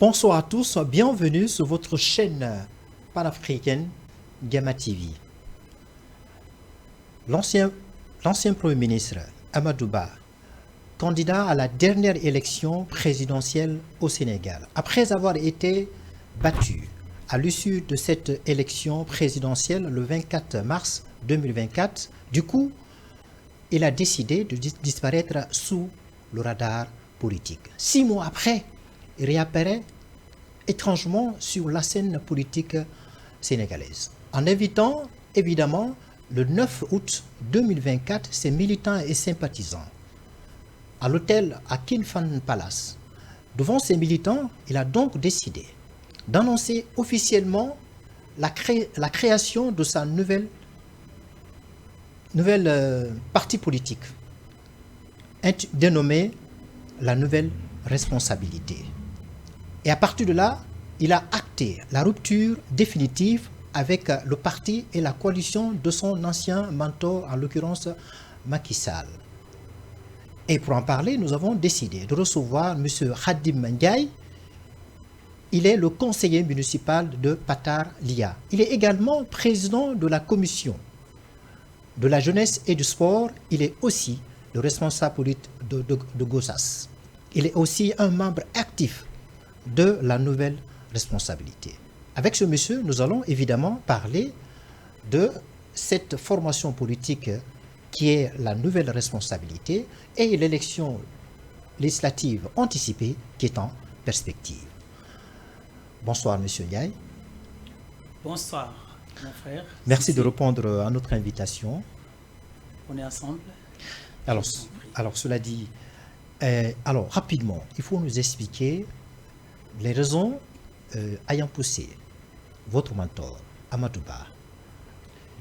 Bonsoir à tous, bienvenue sur votre chaîne panafricaine Gamma TV. L'ancien Premier ministre Amadou Ba, candidat à la dernière élection présidentielle au Sénégal, après avoir été battu à l'issue de cette élection présidentielle le 24 mars 2024, du coup, il a décidé de disparaître sous le radar politique. 6 mois après, il réapparaît étrangement sur la scène politique sénégalaise, en invitant évidemment le 9 août 2024 ses militants et sympathisants à l'hôtel à King Fahd Palace. Devant ses militants, il a donc décidé d'annoncer officiellement la création de sa nouvelle parti politique, dénommée la Nouvelle Responsabilité. Et à partir de là, il a acté la rupture définitive avec le parti et la coalition de son ancien mentor, en l'occurrence Macky Sall. Et pour en parler, nous avons décidé de recevoir M. Khadim Ndiaye. Il est le conseiller municipal de Patar Lia. Il est également président de la commission de la jeunesse et du sport. Il est aussi le responsable politique de Gossas. Il est aussi un membre actif de la Nouvelle Responsabilité. Avec ce monsieur, nous allons évidemment parler de cette formation politique qui est la Nouvelle Responsabilité et l'élection législative anticipée qui est en perspective. Bonsoir monsieur Ndiaye. Bonsoir mon frère. Merci de répondre à notre invitation. On est ensemble. Alors cela dit, rapidement, il faut nous expliquer les raisons ayant poussé votre mentor, Amadou Ba,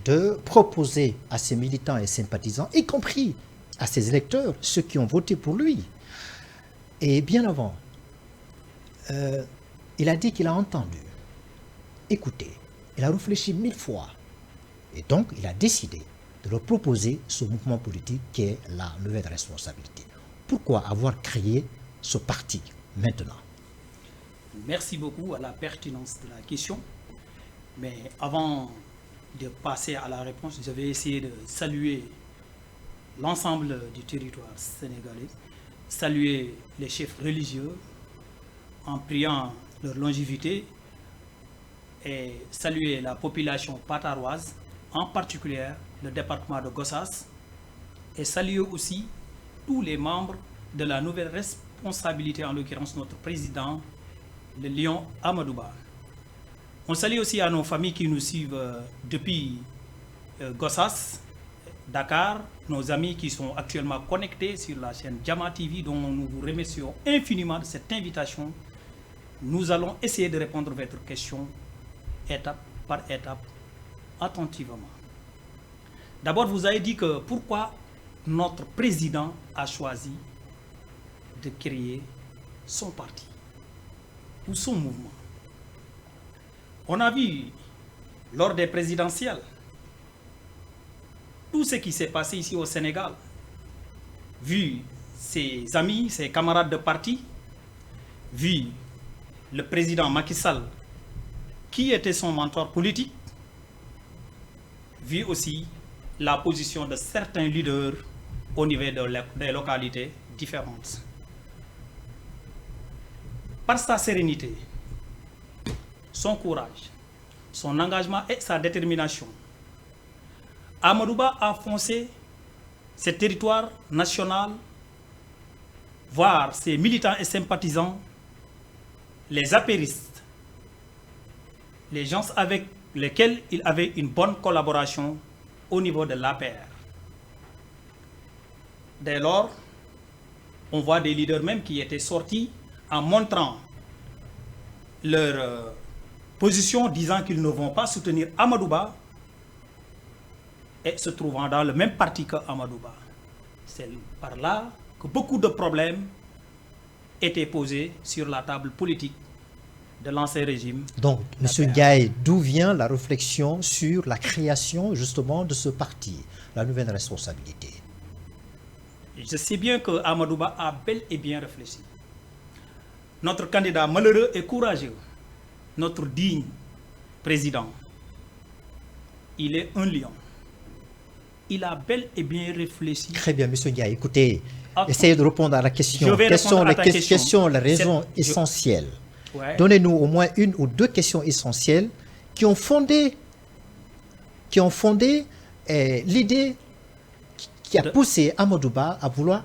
de proposer à ses militants et sympathisants, y compris à ses électeurs, ceux qui ont voté pour lui, et bien avant, il a dit qu'il a entendu, écouté, il a réfléchi 1000 fois, et donc il a décidé de leur proposer ce mouvement politique qui est la Nouvelle Responsabilité. Pourquoi avoir créé ce parti maintenant? Merci beaucoup à la pertinence de la question. Mais avant de passer à la réponse, je vais essayer de saluer l'ensemble du territoire sénégalais, saluer les chefs religieux en priant leur longévité et saluer la population pataroise, en particulier le département de Gossas, et saluer aussi tous les membres de la Nouvelle Responsabilité, en l'occurrence notre président, le lion Amadou Ba. On salue aussi à nos familles qui nous suivent depuis Gossas, Dakar, nos amis qui sont actuellement connectés sur la chaîne Gamma TV, dont nous vous remercions infiniment de cette invitation. Nous allons essayer de répondre à votre question étape par étape, attentivement. D'abord, vous avez dit que pourquoi notre président a choisi de créer son parti ou son mouvement. On a vu lors des présidentielles tout ce qui s'est passé ici au Sénégal, vu ses amis, ses camarades de parti, vu le président Macky Sall qui était son mentor politique, vu aussi la position de certains leaders au niveau des localités différentes. Par sa sérénité, son courage, son engagement et sa détermination, Amadou Ba a foncé ce territoire national, voire ses militants et sympathisants, les apéristes, les gens avec lesquels il avait une bonne collaboration au niveau de l'APR. Dès lors, on voit des leaders même qui étaient sortis en montrant leur position, disant qu'ils ne vont pas soutenir Amadou Ba et se trouvant dans le même parti que Amadou Ba. C'est par là que beaucoup de problèmes étaient posés sur la table politique de l'ancien régime. Donc, M. Ndiaye, d'où vient la réflexion sur la création justement de ce parti, la Nouvelle 'Je sais bien que Amadou Ba a bel et bien réfléchi. notre candidat malheureux et courageux, notre digne président, il est un lion. Il a bel et bien réfléchi. Très bien, M. Ndiaye. Écoutez, essayez de répondre à la question. Quelles sont les raisons essentielles? Donnez-nous au moins une ou deux questions essentielles qui ont fondé l'idée qui a poussé Amadou Ba à vouloir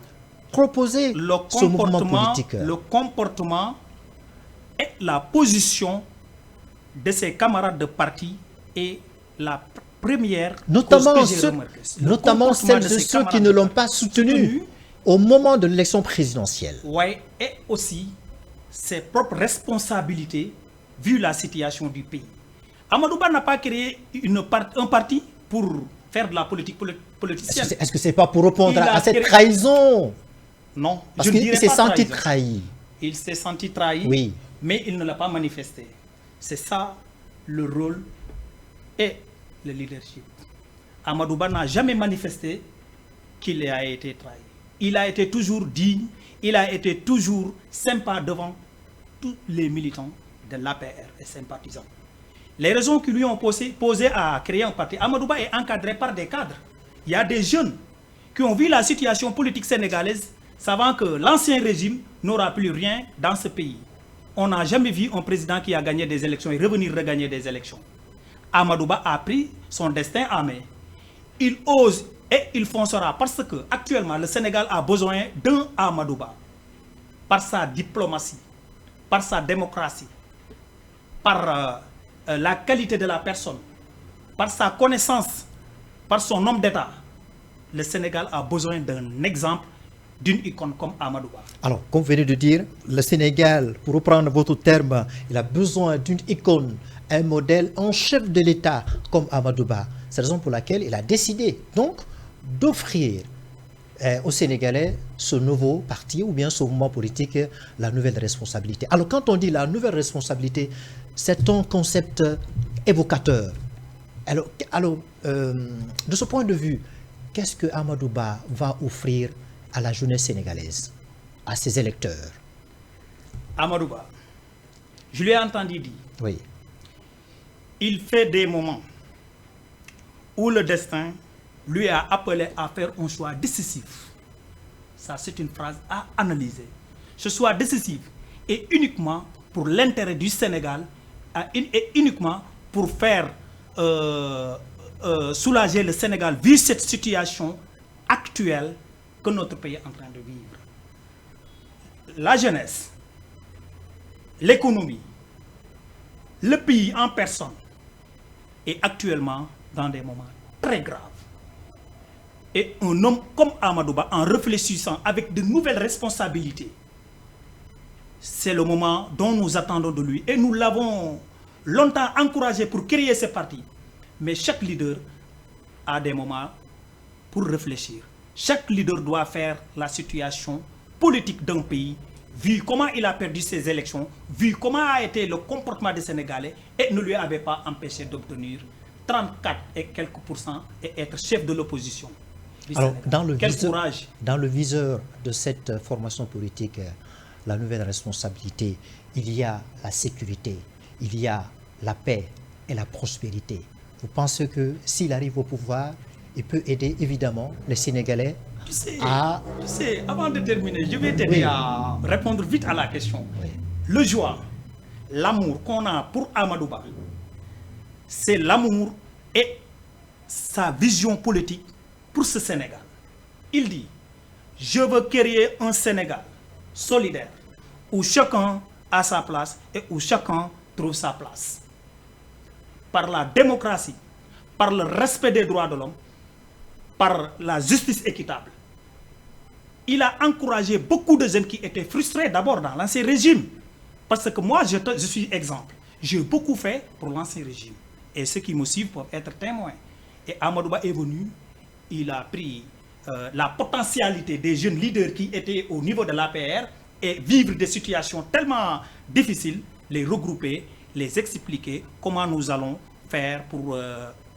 proposer ce mouvement politique. Le comportement et la position de ses camarades de parti est la première notamment celle de ceux qui ne l'ont pas soutenu au moment de l'élection présidentielle. Oui, et aussi ses propres responsabilités vu la situation du pays. Amadou Ba n'a pas créé un parti pour faire de la politique politicienne. Est-ce que ce n'est pas pour répondre à cette trahison? Non, parce qu'il s'est senti trahi. Il s'est senti trahi, oui, mais il ne l'a pas manifesté. C'est ça le rôle et le leadership. Amadou Ba n'a jamais manifesté qu'il a été trahi. Il a été toujours digne, il a été toujours sympa devant tous les militants de l'APR et sympathisants. Les raisons qui lui ont posé à créer un parti, Amadou Ba est encadré par des cadres. Il y a des jeunes qui ont vu la situation politique sénégalaise, savant que l'ancien régime n'aura plus rien dans ce pays. On n'a jamais vu un président qui a gagné des élections et revenir regagner des élections. Amadou Ba a pris son destin en main. Il ose et il foncera parce que actuellement le Sénégal a besoin d'un Amadou Ba. Par sa diplomatie, par sa démocratie, par la qualité de la personne, par sa connaissance, par son homme d'État. Le Sénégal a besoin d'un exemple, d'une icône comme Amadou Ba. Alors, comme vous venez de dire, le Sénégal, pour reprendre votre terme, il a besoin d'une icône, un modèle, un chef de l'État comme Amadou Ba. C'est la raison pour laquelle il a décidé donc d'offrir aux Sénégalais ce nouveau parti ou bien ce mouvement politique, la nouvelle responsabilité. Alors, quand on dit la nouvelle responsabilité, c'est un concept évocateur. Alors de ce point de vue, qu'est-ce que Amadou Ba va offrir à la jeunesse sénégalaise, à ses électeurs? Amadou Ba, je lui ai entendu dire, oui, il fait des moments où le destin lui a appelé à faire un choix décisif. Ça, c'est une phrase à analyser. Ce choix décisif est uniquement pour l'intérêt du Sénégal et uniquement pour faire soulager le Sénégal vu cette situation actuelle que notre pays est en train de vivre. La jeunesse, l'économie, le pays en personne est actuellement dans des moments très graves. Et un homme comme Amadou Ba, en réfléchissant avec de nouvelles responsabilités, c'est le moment dont nous attendons de lui. Et nous l'avons longtemps encouragé pour créer ce parti. Mais chaque leader a des moments pour réfléchir. Chaque leader doit faire la situation politique d'un pays, vu comment il a perdu ses élections, vu comment a été le comportement des Sénégalais, et ne lui avait pas empêché d'obtenir 34 et quelques % et être chef de l'opposition. Alors, Quel courage! Dans le viseur de cette formation politique, la nouvelle responsabilité, il y a la sécurité, il y a la paix et la prospérité. Vous pensez que s'il arrive au pouvoir, il peut aider évidemment les Sénégalais à... Tu sais, avant de terminer, je vais t'aider à répondre vite à la question. Oui. Le joie, l'amour qu'on a pour Amadou Ba, c'est l'amour et sa vision politique pour ce Sénégal. Il dit, je veux créer un Sénégal solidaire, où chacun a sa place et où chacun trouve sa place. Par la démocratie, par le respect des droits de l'homme, par la justice équitable. Il a encouragé beaucoup de jeunes qui étaient frustrés d'abord dans l'ancien régime. Parce que moi, je suis exemple. J'ai beaucoup fait pour l'ancien régime. Et ceux qui me suivent peuvent être témoins. Et Amadou Ba est venu, il a pris la potentialité des jeunes leaders qui étaient au niveau de l'APR et vivre des situations tellement difficiles, les regrouper, les expliquer comment nous allons faire pour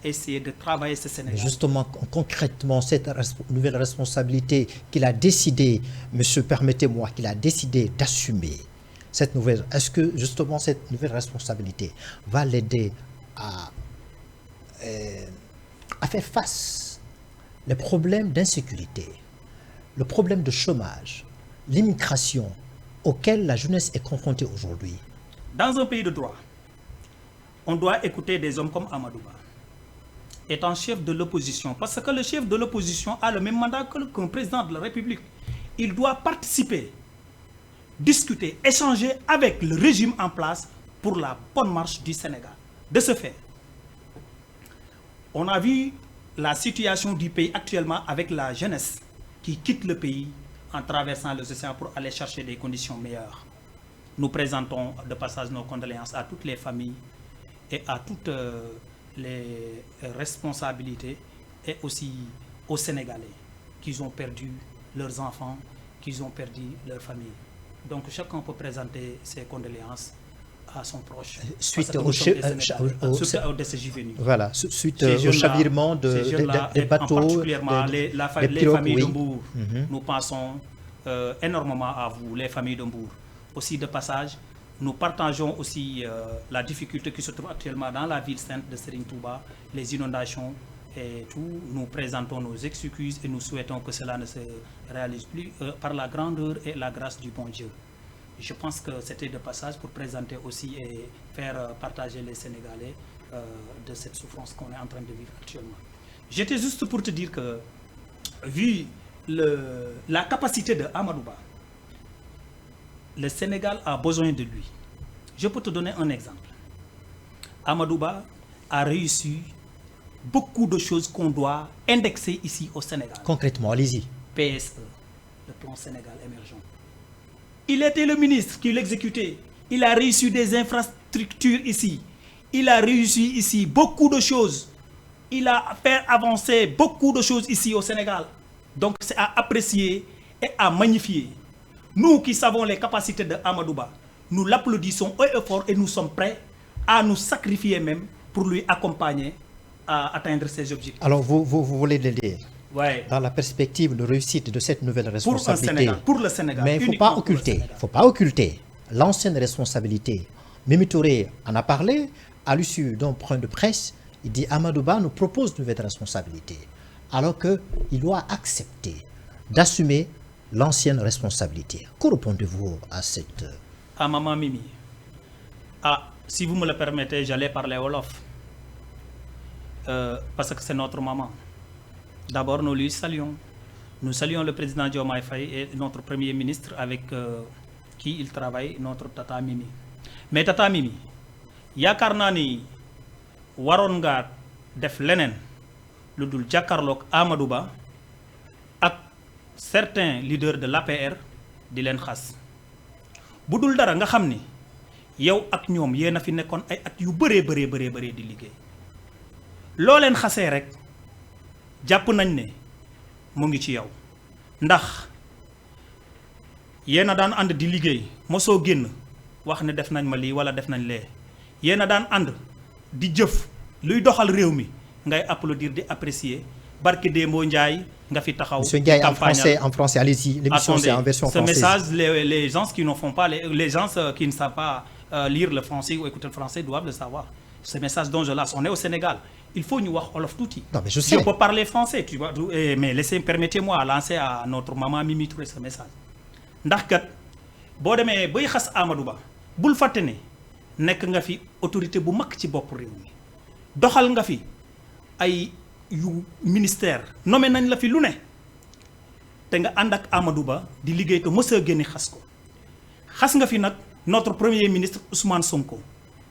essayer de travailler ce Sénégal. Justement, concrètement, cette nouvelle responsabilité qu'il a décidé, monsieur, permettez-moi, qu'il a décidé d'assumer, est-ce que justement cette nouvelle responsabilité va l'aider à faire face les problèmes d'insécurité, le problème de chômage, l'immigration auxquels la jeunesse est confrontée aujourd'hui? Dans un pays de droit, on doit écouter des hommes comme Amadou Ba, étant chef de l'opposition, parce que le chef de l'opposition a le même mandat qu'un président de la République. Il doit participer, discuter, échanger avec le régime en place pour la bonne marche du Sénégal. De ce fait, on a vu la situation du pays actuellement avec la jeunesse qui quitte le pays en traversant les océans pour aller chercher des conditions meilleures. Nous présentons de passage nos condoléances à toutes les familles et à toutes les responsabilités et aussi aux Sénégalais qui ont perdu leurs enfants, qui ont perdu leur famille. Donc chacun peut présenter ses condoléances à son proche. Suite au décès venu. Voilà, suite au chavirement des bateaux, particulièrement les familles de Mbour. Nous pensons énormément à vous, les familles de Mbour. Aussi de passage, nous partageons aussi la difficulté qui se trouve actuellement dans la ville sainte de Serigne Touba, les inondations et tout. Nous présentons nos excuses et nous souhaitons que cela ne se réalise plus par la grandeur et la grâce du bon Dieu. Je pense que c'était de passage pour présenter aussi et faire partager les Sénégalais de cette souffrance qu'on est en train de vivre actuellement. J'étais juste pour te dire que, vu la capacité de Amadou Ba, le Sénégal a besoin de lui. Je peux te donner un exemple. Amadou Ba a réussi beaucoup de choses qu'on doit indexer ici au Sénégal. Concrètement, allez-y. PSE, le plan Sénégal émergent. Il était le ministre qui l'exécutait. Il a réussi des infrastructures ici. Il a réussi ici beaucoup de choses. Il a fait avancer beaucoup de choses ici au Sénégal. Donc c'est à apprécier et à magnifier. Nous qui savons les capacités de Amadou Ba, nous l'applaudissons haut et fort et nous sommes prêts à nous sacrifier même pour lui accompagner à atteindre ses objectifs. Alors vous voulez l'aider dans la perspective de réussite de cette nouvelle responsabilité. Pour le Sénégal. Mais il ne faut pas occulter l'ancienne responsabilité. Mimi Touré en a parlé à l'issue d'un point de presse. Il dit Amadou Ba nous propose une nouvelle responsabilité, alors qu'il doit accepter d'assumer l'ancienne responsabilité. Que répondez-vous à cette... À Maman Mimi. Si vous me le permettez, j'allais parler Wolof. Parce que c'est notre maman. D'abord, nous lui saluons. Nous saluons le président Diomaye Faye et notre premier ministre avec qui il travaille, notre Tata Mimi. Mais Tata Mimi, yaakaar naa ni waroon nga def leneen lu dul jàkkaarloog Amadou Ba ak certains leaders de l'APR di leen xas. Bu dul dara nga xam ni yow ak ñoom yéen a fi nekkoon ay at yu bëree di liggéey. loo leen xasee rek jàpp nañ ne mu ngi ci yow ndax yéen a daan ànd di liggéey mosoo génn wax ne def nañ ma lii wala def nañ lee yéen a daan ànd di jëf luy doxal réew mi ngay applaudir di apprécier barke Dembo Ndiaye nga fi taxaw. Monsieur Ndiaye en français, allez-y. L'émission c'est en version française. Ce message, les gens qui ne font pas, les gens qui ne savent pas lire le français ou écouter le français doivent le savoir. Ce message dont je lance, on est au Sénégal. Il faut nous voir Wolof Touti. Non, mais je sais. Si on peut parler français, tu vois, mais permettez-moi de lancer à notre maman Mimi Touré ce message. Ndax kat boo demee bay xas Amadou Ba bul fàtte ne nekk nga fi autorité bu mag ci bopp réew mi doxal nga fi ay yu ministère nommé nañ la fi lu ne te nga ànd ak Amadou Ba di liggéey ko mës a génne xas ko xas nga fi nag notre premier ministre Ousmane Sonko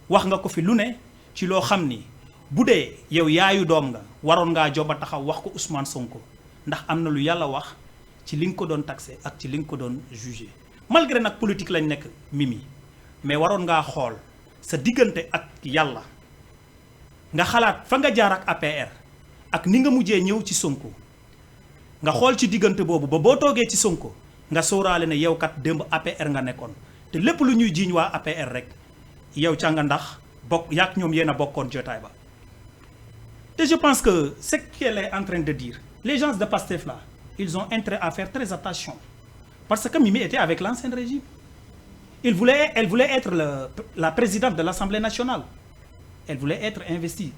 wax nga ko fi lu ne ci loo xam ni bu dee yow yaayu doom nga waroon ngaa joba taxaw wax ko Ousmane Sonko ndax am na lu yàlla wax ci li nga ko doon taxé ak ci li nga ko doon jugé malgré nag politique lañ nekk Mimi mais waroon ngaa xool sa diggante ak yàlla nga xalaat fa nga jaar ak APR ak ni nga mujjee ñëw ci Sonko nga xool ci diggante boobu ba boo toogee ci Sonko nga sóoraale ne yow kat démb APR nga nekkoon te lépp lu ñuy jiiñ waa APR rek yow ca nga ndax bokk yaak ñoom yéen a bokkoon jotaay ba. te je pense que ce qu'elle est en train de dire les gens de Pastef là ils ont intérêt à faire très attention parce que Mimi était avec l'ancien régime Elle voulait être la présidente de l'Assemblée nationale. Elle voulait être investie.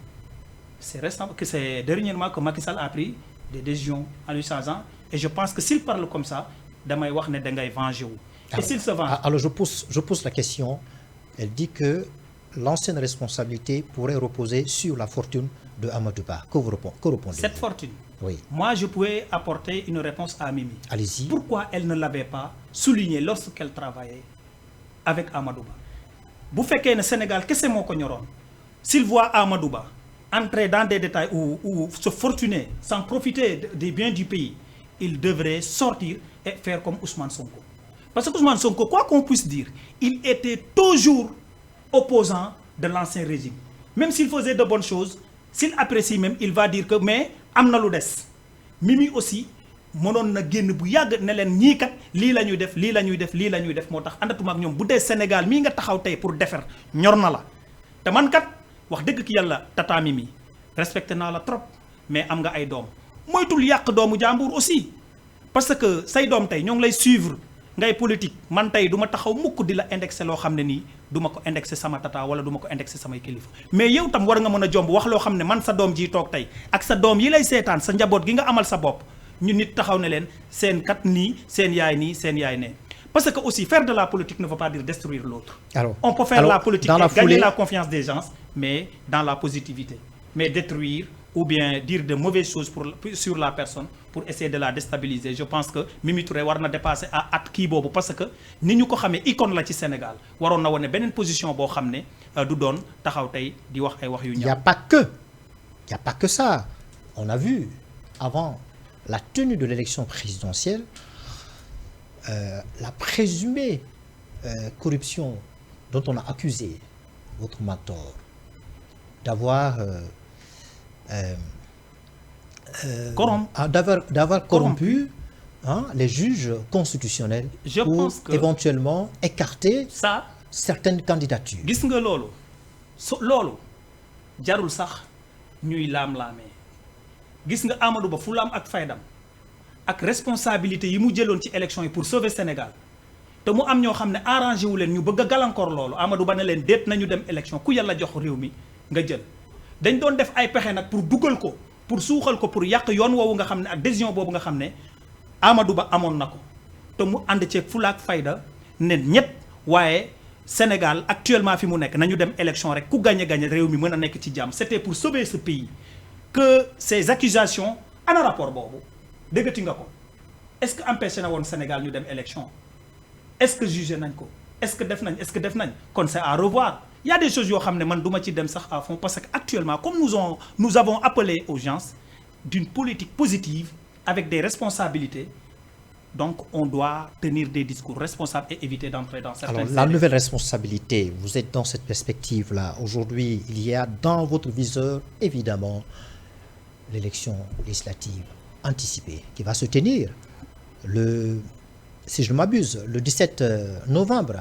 C'est dernièrement que Macky Sall a pris des décisions en lui changeant. Et je pense que s'il parle comme ça, damay wax ne dangay venger wu. Et s'il se venge. Alors je pose la question. Elle dit que l'ancienne responsabilité pourrait reposer sur la fortune de Amadou Ba. Que répondez-vous? Cette fortune. Oui. Moi, je pouvais apporter une réponse à Mimi. Allez-y. Pourquoi elle ne l'avait pas souligné lorsqu'elle travaillait avec Amadou Ba? Bu fekkee ne Sénégal kese moo ko ñoroon, s'il voit Amadou Ba entrer dans des détails ou se fortuner sans profiter des biens du pays, il devrait sortir et faire comme Ousmane Sonko. Parce que Ousmane Sonko, quoi qu'on puisse dire, il était toujours opposant de l'ancien régime. Même s'il faisait de bonnes choses, s'il apprécie même, il va dire que mais am na lu des. Mimi aussi mënoon na génn bu yàgg ne leen ñii kat lii la ñuy def lii la ñuy def lii la ñuy def moo tax àndatuma ak ñoom bu dee Sénégal mii nga taxaw tey pour defer ñor na la. te man kat wax dëgg ki yàlla tata Mimi respecté naa la trop mais am nga ay doom moytul yàq doomu jàmbur aussi parce que say doom tey ñoo ngi lay suivre ngay politique man tey du ma taxaw mukk di la indexé loo xam ne nii du ma ko indexé sama tata wala du ma ko indexé samay kilifa mais yow tam war nga mën a jomb wax loo xam ne man sa doom ji toog tey ak sa doom yi lay seetaan sa njaboot gi nga amal sa bopp ñu nit taxaw ne leen seen kat nii seen yaay ne parce que aussi faire de la politique ne veut pas dire détruire l'autre. On peut faire la politique et gagner la confiance des gens mais dans la positivité mais détruire ou bien dire de mauvaises choses sur la personne pour essayer de la déstabiliser. Je pense que Mimi Touré war na dépasser à at kii boobu parce que ni ñu ko xamee icône la ci Sénégal waroon na wane beneen position boo xam ne du doon taxaw tey di wax ay wax yu ñaaw. Il y a pas que ça. On a vu avant la tenue de l'élection présidentielle la présumée corruption dont on a accusé votre mentor d'avoir corrompu les juges constitutionnels pour éventuellement écarter certaines candidatures. Gis nga loolu loolu jarul sax ñuy laam-laamee gis nga Amadou Ba fulaam ak faydam ak responsabilité yi mu jëloon ci élection yi pour sauver Sénégal te mu am ñoo xam ne arrangé wu leen ñu bëgg a gàllankoor loolu Amadou Ba ne leen déet nañu dem élection ku yàlla jox réew mi nga jël dañ doon def ay pexe nag pour dugal ko pour suuxal ko pour yàq yoon woowu nga xam ne ak décision boobu nga xam ne Amadou Ba amoon na ko te mu ànd ceeg fulaak fayda ne ñett waaye Sénégal actuellement fi mu nekk nañu dem élection rek ku gagné réew mi mën a nekk ci jàmm c'était pour sauver ce pays que ces accusations ana rapport boobu déggati nga ko est-ce que empêché na woon Sénégal ñu dem élection est-ce que jugé nañ ko est-ce que def nañ kon c'est à revoir. Il y a des choses yoo xam ne man du ma ci dem sax à fond parce que actuellement comme nous avons appelé aux gens d'une politique positive avec des responsabilités donc on doit tenir des discours responsables et éviter d'entrer dans certaines. Alors la nouvelle responsabilité, vous êtes dans cette perspective-là. Aujourd'hui, il y a dans votre viseur évidemment l'élection législative anticipée qui va se tenir si je ne m'abuse, le 17 novembre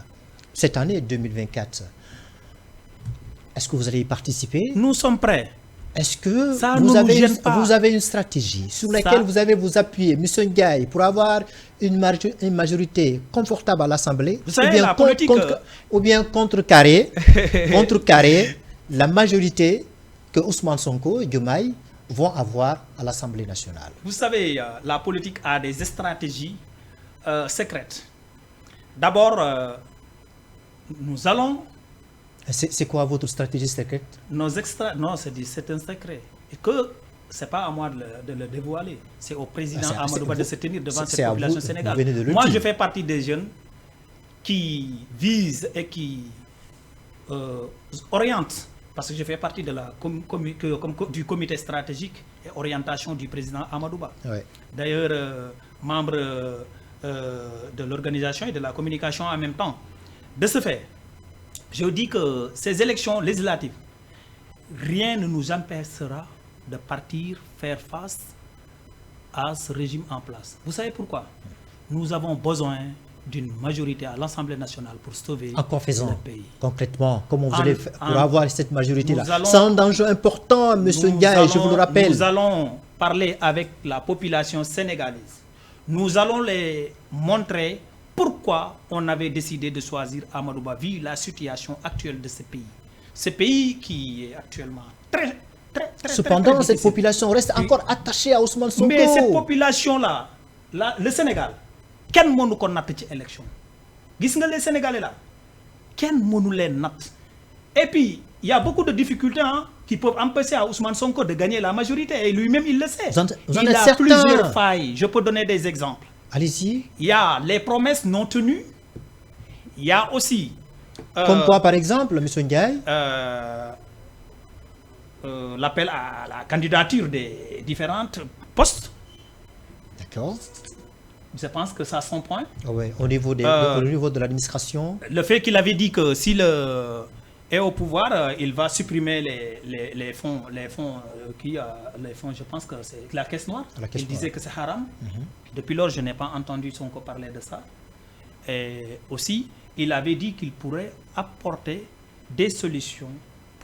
cette année 2024. Est-ce que vous allez y participer? Nous sommes prêts. Est-ce que vous avez une stratégie sur laquelle vous allez vous appuyer, M. Ndiaye, pour avoir une majorité confortable à l'Assemblée, ou bien contrecarrer la majorité que Ousmane Sonko et Diomaye vont avoir à l'Assemblée nationale? Vous savez, la politique a des stratégies secrètes. D'abord, nous allons... C'est quoi votre stratégie secrète? Non, c'est un secret. Et que c'est pas à moi de le dévoiler. C'est au président Amadou Ba de se tenir devant cette population sénégalaise. Moi, je fais partie des jeunes qui visent et qui orientent, parce que je fais partie de du comité stratégique et orientation du président Amadou Ba. Ouais. D'ailleurs, membre de l'organisation et de la communication en même temps. De ce fait, je dis que ces élections législatives, rien ne nous empêchera de partir faire face à ce régime en place. Vous savez pourquoi? Nous avons besoin d'une majorité à l'Assemblée nationale pour sauver le pays. Concrètement, comment vous allez faire pour avoir cette majorité-là? C'est un enjeu important, M. Ndiaye, je vous le rappelle. Nous allons parler avec la population sénégalaise. Nous allons les montrer pourquoi on avait décidé de choisir Amadou Ba vu la situation actuelle de ce pays. Ce pays qui est actuellement très Cependant, cette difficile. population reste encore attachée à Ousmane Sonko. Mais cette population-là, le Sénégal, quel monde qu'on a cette élection? Gis nga les Sénégalais là, quel monde les nat? Et puis, il y a beaucoup de difficultés qui peuvent empêcher à Ousmane Sonko de gagner la majorité. Et lui-même, il le sait. Vous en Il êtes a certain? plusieurs failles. Je peux donner des exemples. Allez-y. Il y a les promesses non tenues. Il y a aussi... Comme quoi, par exemple, M. Ndiaye? L'appel à la candidature des différents postes. D'accord. Je pense que ça a son point. Ouais, au niveau de l'administration. Le fait qu'il avait dit que s'il est au pouvoir, il va supprimer les fonds, je pense que c'est la caisse noire. Il disait que c'est haram. Depuis lors, je n'ai pas entendu Sonko parler de ça. Et aussi, il avait dit qu'il pourrait apporter des solutions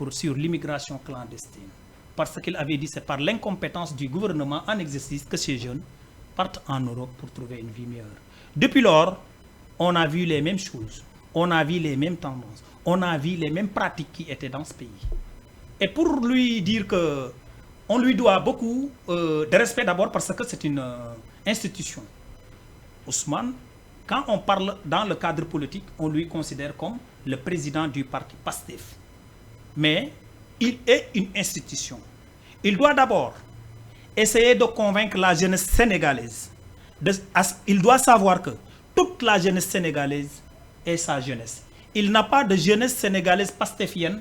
sur l'immigration clandestine. Parce qu'il avait dit que c'est par l'incompétence du gouvernement en exercice que ces jeunes partent en Europe pour trouver une vie meilleure. Depuis lors, on a vu les mêmes choses, on a vu les mêmes tendances, on a vu les mêmes pratiques qui étaient dans ce pays. Et pour lui dire que on lui doit beaucoup de respect d'abord parce que c'est une institution. Ousmane, quand on parle dans le cadre politique, on lui considère comme le président du parti PASTEF. Mais il est une institution. Il doit d'abord essayer de convaincre la jeunesse sénégalaise. Il doit savoir que toute la jeunesse sénégalaise est sa jeunesse. Il n'a pas de jeunesse sénégalaise pastéfienne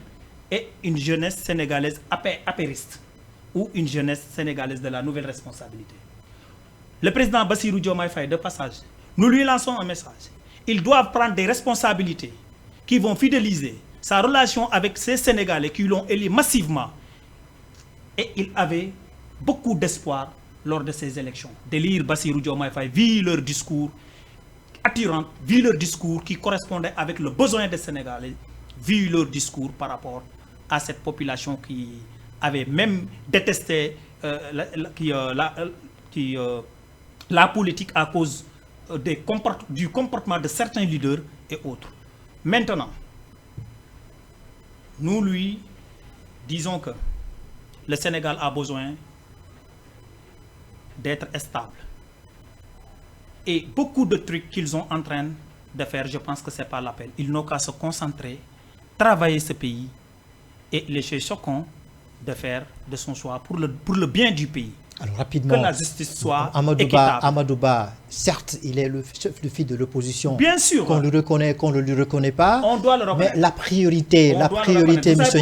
et une jeunesse sénégalaise apériste ou une jeunesse sénégalaise de la nouvelle responsabilité. Le président Bassirou Diomaye Faye, de passage, nous lui lançons un message. Ils doivent prendre des responsabilités qui vont fidéliser sa relation avec ces Sénégalais qui l'ont élu massivement. Et il avait beaucoup d'espoir lors de ces élections. D'élire Bassirou Diomaye Faye, vu leur discours attirant, vu leur discours qui correspondait avec le besoin des Sénégalais, vu leur discours par rapport à cette population qui avait même détesté la politique à cause du comportement de certains leaders et autres. Maintenant, nous lui disons que le Sénégal a besoin d'être stable. Et beaucoup de trucs qu'ils sont en train de faire, je pense que ce n'est pas l'appel. Ils n'ont qu'à se concentrer, travailler ce pays et laisser chacun de faire de son choix pour le bien du pays. Alors rapidement, que la justice soit équitable. Amadou Ba, certes, il est le chef de file de l'opposition. Bien sûr. Qu'on le reconnaît, qu'on ne lui reconnaît pas. On doit le reconnaître. Mais la priorité, M.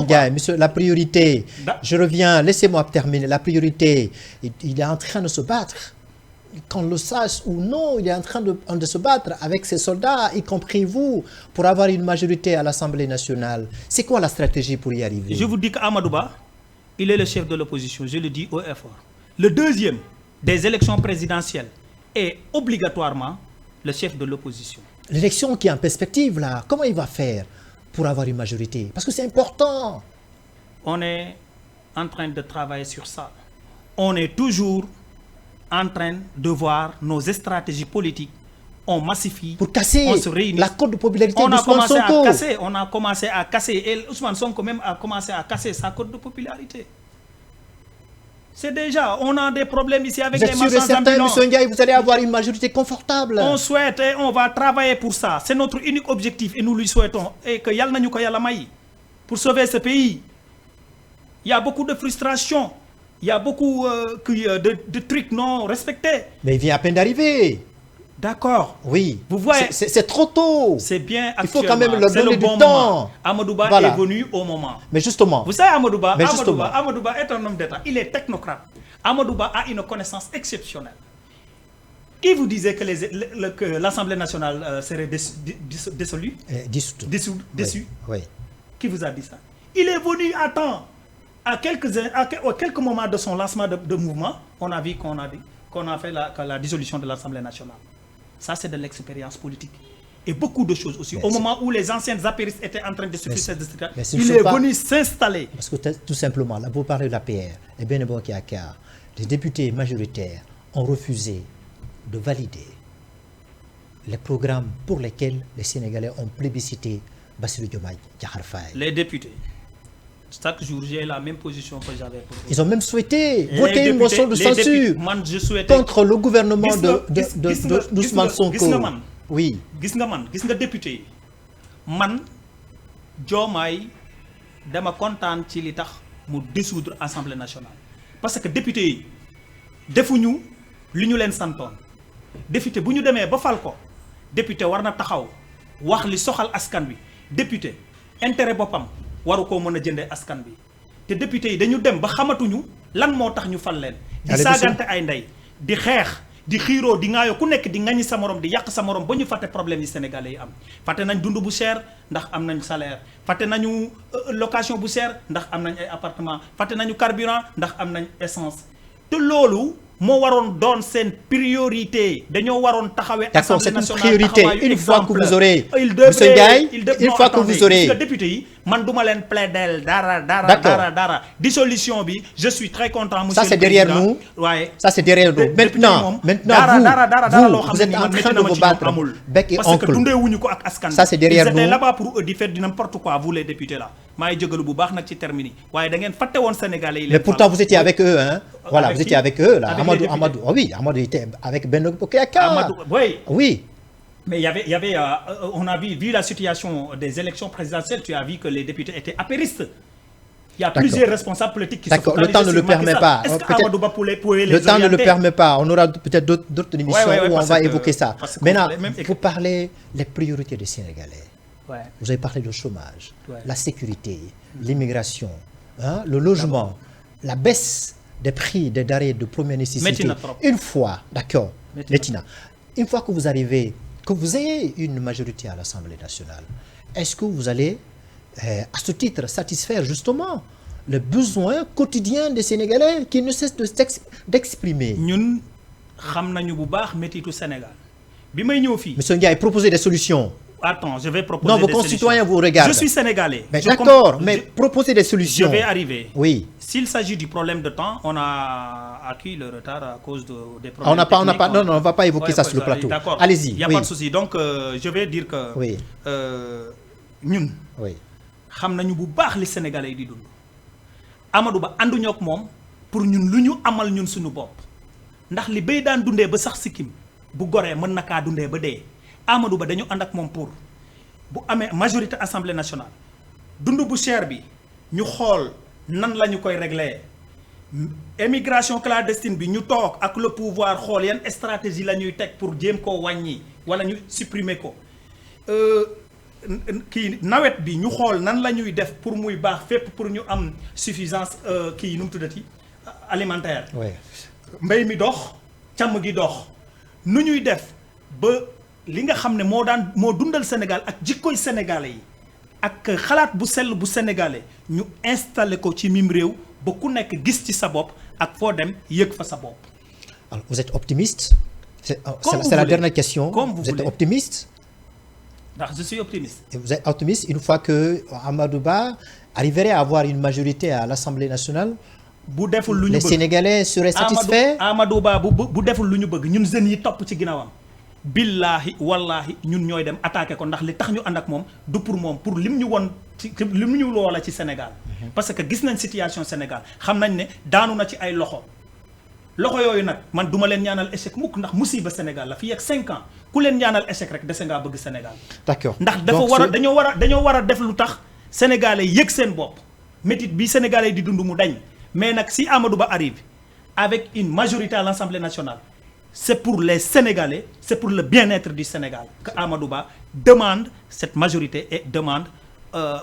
Ndiaye, la priorité, je reviens, laissez-moi terminer. La priorité, il est en train de se battre. Qu'on le sache ou non, il est en train de se battre avec ses soldats, y compris vous, pour avoir une majorité à l'Assemblée nationale. C'est quoi la stratégie pour y arriver? Je vous dis qu'Amadou Ba, il est le chef de l'opposition, je le dis haut et fort. Le deuxième des élections présidentielles est obligatoirement le chef de l'opposition. L'élection qui est en perspective, là, comment il va faire pour avoir une majorité? Parce que c'est important. On est en train de travailler sur ça. On est toujours en train de voir nos stratégies politiques. On massifie, pour casser on se réunit. La cote de popularité d'Ousmane Sonko. On a commencé à casser, et Ousmane Sonko même a commencé à casser sa cote de popularité. C'est déjà, on a des problèmes ici avec les marchands ambulants. M. Ndiaye, vous allez avoir une majorité confortable. On souhaite et on va travailler pour ça. C'est notre unique objectif et nous lui souhaitons. Et que Yal Nanyuka Yalamai, pour sauver ce pays, il y a beaucoup de frustration, il y a beaucoup de trucs non respectés. Mais il vient à peine d'arriver. D'accord. Oui. Vous voyez, c'est trop tôt. C'est bien actuellement. Il faut quand même leur donner du temps. Amadou Ba est venu au moment. Mais justement. Vous savez, Amadou Ba est un homme d'État. Il est technocrate. Amadou Ba a une connaissance exceptionnelle. Qui vous disait que l'Assemblée nationale serait dissolue? Déçue. Oui. Qui vous a dit ça? Il est venu à temps. À quelques moments de son lancement de mouvement, on a vu qu'on a fait la dissolution de l'Assemblée nationale. Ça, c'est de l'expérience politique. Et beaucoup de choses aussi. Au moment où les anciennes apéristes étaient en train de se faire il est venu s'installer. Parce que tout simplement, là, vous parlez de l'APR, les Benebo Kiaka, les députés majoritaires ont refusé de valider les programmes pour lesquels les Sénégalais ont plébiscité Bassirou Diomaye Diakhar Faye. Les députés. Chaque jour, j'ai la même position que j'avais pour eux. Ils ont même souhaité voter une motion de censure contre le gouvernement d'Ousmane Sonko. Oui. Gis nga député man Diomaye dama kontaan ci li tax mu dissoudre Assemblée nationale parce que député yi defuñu li ñu leen santoon député bu ñu demee ba fal ko député war na taxaw wax li soxal askan bi député intérêt boppam waru koo mën a jëndee askan bi te député yi dañu dem ba xamatuñu lan moo tax ñu fal leen di saagante ay ndey di xeex di xiiroo di ŋaayoo ku nekk di ŋañi sa morom di yàq sa morom ba ñu fàtte problème yi sénégalais yi am fàtte nañ dund bu cher ndax am nañ salaire fàtte nañu location bu cher ndax am nañ ay appartement fàtte nañu carburant ndax am nañ essence te loolu moo waroon doon seen priorité dañoo waroon taxawee assemblée nationale priorité une fois que vous aurez monsieur Ndiaye une fois que vous aurez député yi man duma leen plaider dara dissolution bi je suis très content monsieur ça c'est derrière nous waaye ça c'est derrière nous maintenant vous êtes en train de vous battre bec et ongle parce que dundee wuñu ko ak askan ça c'est derrière nous ils étaient là-bas pour eux di faire n'importe quoi vous les députés là maa ngi jégalu bu baax nag ci termine yi waaye da ngeen fàtte woon sénégalais yi mais pourtant vous étiez avec eux hein voilà vous étiez avec eux là Amadou oui Amadou était avec Benno Bokk Yaakaar oui mais il y avait on a vu la situation des élections présidentielles, tu as vu que les députés étaient apéristes. Il y a plusieurs responsables politiques qui se focalisent. Le temps ne le permet pas. Est-ce qu'Amadou Ba pouvait les Le temps ne le orienter? permet pas. On aura peut-être d'autres émissions où on va évoquer ça. Maintenant, vous parlez des priorités des Sénégalais. Ouais. Vous avez parlé du chômage, la sécurité, l'immigration, hein, le logement, la baisse des prix des denrées de première nécessité. Une fois, d'accord, Métina, une fois que vous arrivez, que vous ayez une majorité à l'Assemblée nationale, est-ce que vous allez, à ce titre, satisfaire justement les besoins quotidiens des Sénégalais qui ne cessent d'exprimer? Nous savons bu baax métitu Sénégal. Bi may ñëw fii. Monsieur Ndiaye, proposez des solutions. Attends, je vais proposer des solutions. Non, vos concitoyens vous regardent. Je suis sénégalais. D'accord, mais proposez des solutions. Je vais arriver. Oui. S'il s'agit du problème de temps, on a acquis le retard à cause des problèmes techniques. Non, on ne va pas évoquer ça sur le plateau. D'accord. Allez-y. Il n'y a pas de souci. Donc, je vais dire que ñun xam nañu bu baax li Sénégalais yi di dund. Amadou Ba ànduñu ak moom pour ñun lu ñu amal ñun suñu bopp. Ndax li bay daan dundee ba sax sikkim bu goree mën na kaa dundee ba dee. Amadou Ba dañu ànd ak moom pour bu amee majorité assemblée nationale dund bu cher bi ñu xool nan la ñu koy régler émigration clandestine bi ñu toog ak le pouvoir xool yan stratégie la ñuy teg pour jéem koo wàññi wala ñu supprimer ko kii nawet bi ñu xool nan la ñuy def pour muy baax fépp pour ñu am suffisance kii nu mu tuddati alimentaire. mbay mi dox càmm gi dox nu ñuy def ba. li nga xam ne moo dundal Sénégal ak jikkoy sénégalais yi ak xalaat bu sell bu sénégalais ñu installé ko ci mim réew ba ku nekk gis ci sa bopp ak foo dem yëg fa sa bopp. Alors vous êtes optimiste? C'est la dernière question. Vous êtes optimiste? ndax je suis optimiste. Et vous êtes optimiste une fois que Amadou Ba arriverait à avoir une majorité à l'Assemblée nationale? bu deful lu ñu bëgg les Sénégalais seraient satisfaits? Amadou Ba bu deful lu ñu bëgg ñun jeunes yi topp ci ginnaawam. Billahi wallahi ñun ñooy dem attaqué ko ndax li tax ñu ànd ak moom du pour moom pour lim ñu woon ci lim ñu loola ci Sénégal. parce que gis nañ situation Sénégal xam nañ ne daanu na ci ay loxo yooyu nag man duma leen ñaanal échec mukk ndax musiba Sénégal la fii ak 5 ans ku leen ñaanal échec rek dese ngaa bëgg Sénégal. D'accord ndax dañoo war a def lu tax sénégalais yëg seen bopp métit bi sénégalais di dund mu dañ mais nag si Amadou Ba arrive avec une majorité à l'Assemblée nationale. C'est pour les Sénégalais, c'est pour le bien-être du Sénégal que Amadou Ba demande cette majorité et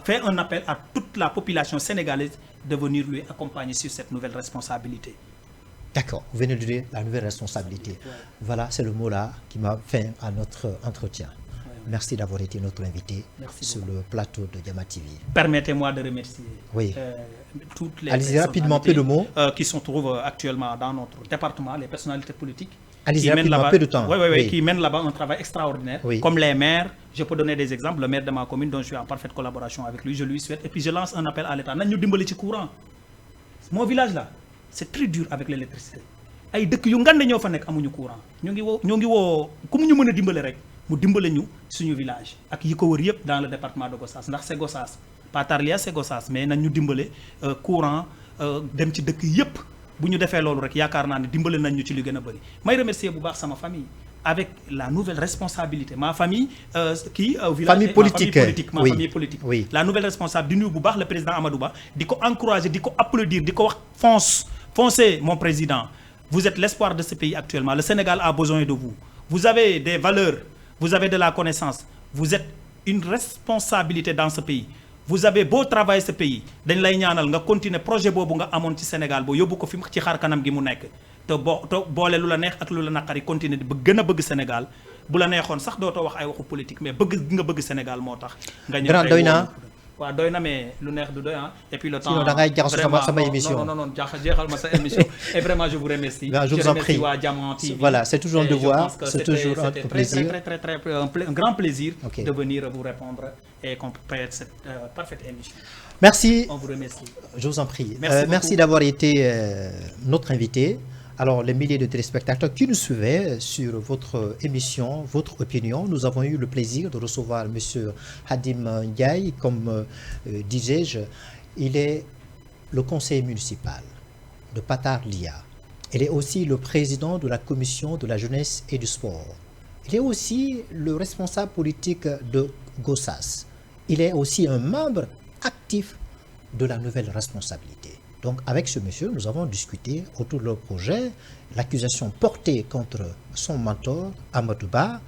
fait un appel à toute la population sénégalaise de venir lui accompagner sur cette nouvelle responsabilité. D'accord, vous venez de dire la nouvelle responsabilité. Ouais. Voilà, c'est le mot là qui m'a fait à notre entretien. Ouais. Merci d'avoir été notre invité sur le plateau de Diama TV. Permettez-moi de remercier toutes les allez-y rapidement, peu de mots. Qui se trouvent actuellement dans notre département, les personnalités politiques. Allez-y rapidement, peu de temps. Oui, qui mènent là-bas un travail extraordinaire. Oui. Comme les maires, je peux donner des exemples. Le maire de ma commune, dont je suis en parfaite collaboration avec lui, je lui souhaite. Et puis je lance un appel à l'État. Nous dimbali ci courant. Mon village là, c'est très dur avec l'électricité. Ay dëkk yu ngand ñoo fa nekk amuñu courant. Ñoo ngi woo ku ñu mën a dimbale rek mu dimbale ñu suñu village ak yi ko wër yëpp dans le département de Gossas ndax c'est Gossas pas Tarlia c'est Gossas mais nañ ñu dimbale courant dem ci dëkk yëpp bu ñu defee loolu rek yaakaar naa ne dimbale nañ ñu ci li gën a bëri may remercier bu baax sama famille avec la nouvelle responsabilité ma famille au village famille politique ma famille politique la nouvelle responsable di nuyu bu baax le président Amadou Ba di ko encourager di ko applaudir di ko wax foncez mon président vous êtes l'espoir de ce pays actuellement le Sénégal a besoin de vous vous avez des valeurs vous avez de la connaissance vous êtes une responsabilité dans ce pays vous avez beau travailler ce pays dañ lay ñaanal nga continuer projet boobu nga amoon ci Sénégal boo yóbbu ko fi ci xar kanam gi mu nekk te boole lu la neex ak lu la naqari continuer di gën a bëgg Sénégal bu la neexoon sax dootoo wax ay waxu politique mais bëgg nga bëgg Sénégal moo tax. nga ñëw doy na waaw doy na mais lu neex du doy et puis le temps sinon da ngay jaxasoo sama émission non jeexal ma sa émission et vraiment je vous remercie. je vous en prie waa Diamant TV. voilà c'est toujours un devoir c'est toujours un plaisir très un grand plaisir de venir vous répondre et qu'on prête cette parfaite émission. Merci. On vous remercie. Je vous en prie. Merci d'avoir été notre invité. Alors, les milliers de téléspectateurs qui nous suivaient sur votre émission, votre opinion, nous avons eu le plaisir de recevoir M. Hadim Ndiaye, comme disais-je. Il est le conseiller municipal de Patar-Lia. Il est aussi le président de la commission de la jeunesse et du sport. Il est aussi le responsable politique de Gossas. Il est aussi un membre actif de la nouvelle responsabilité. Donc avec ce monsieur, nous avons discuté autour de leur projet, l'accusation portée contre son mentor, Amadou Ba,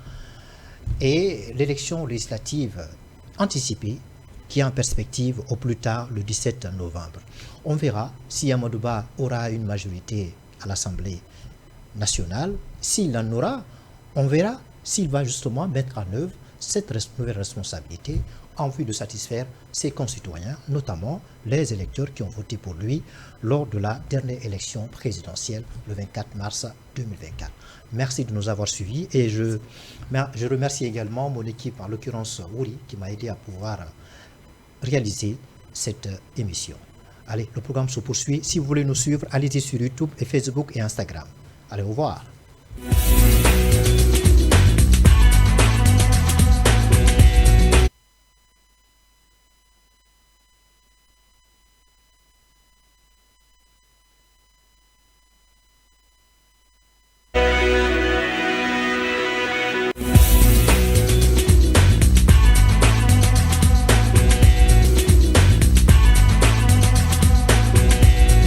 et l'élection législative anticipée qui est en perspective au plus tard le 17 novembre. On verra si Amadou Ba aura une majorité à l'Assemblée nationale. S'il en aura, on verra s'il va justement mettre en œuvre cette nouvelle responsabilité en vue de satisfaire ses concitoyens, notamment les électeurs qui ont voté pour lui lors de la dernière élection présidentielle le 24 mars 2024. Merci de nous avoir suivis et je remercie également mon équipe, en l'occurrence Wouri, qui m'a aidé à pouvoir réaliser cette émission. Allez, le programme se poursuit. Si vous voulez nous suivre, allez-y sur YouTube et Facebook et Instagram. Allez, au revoir.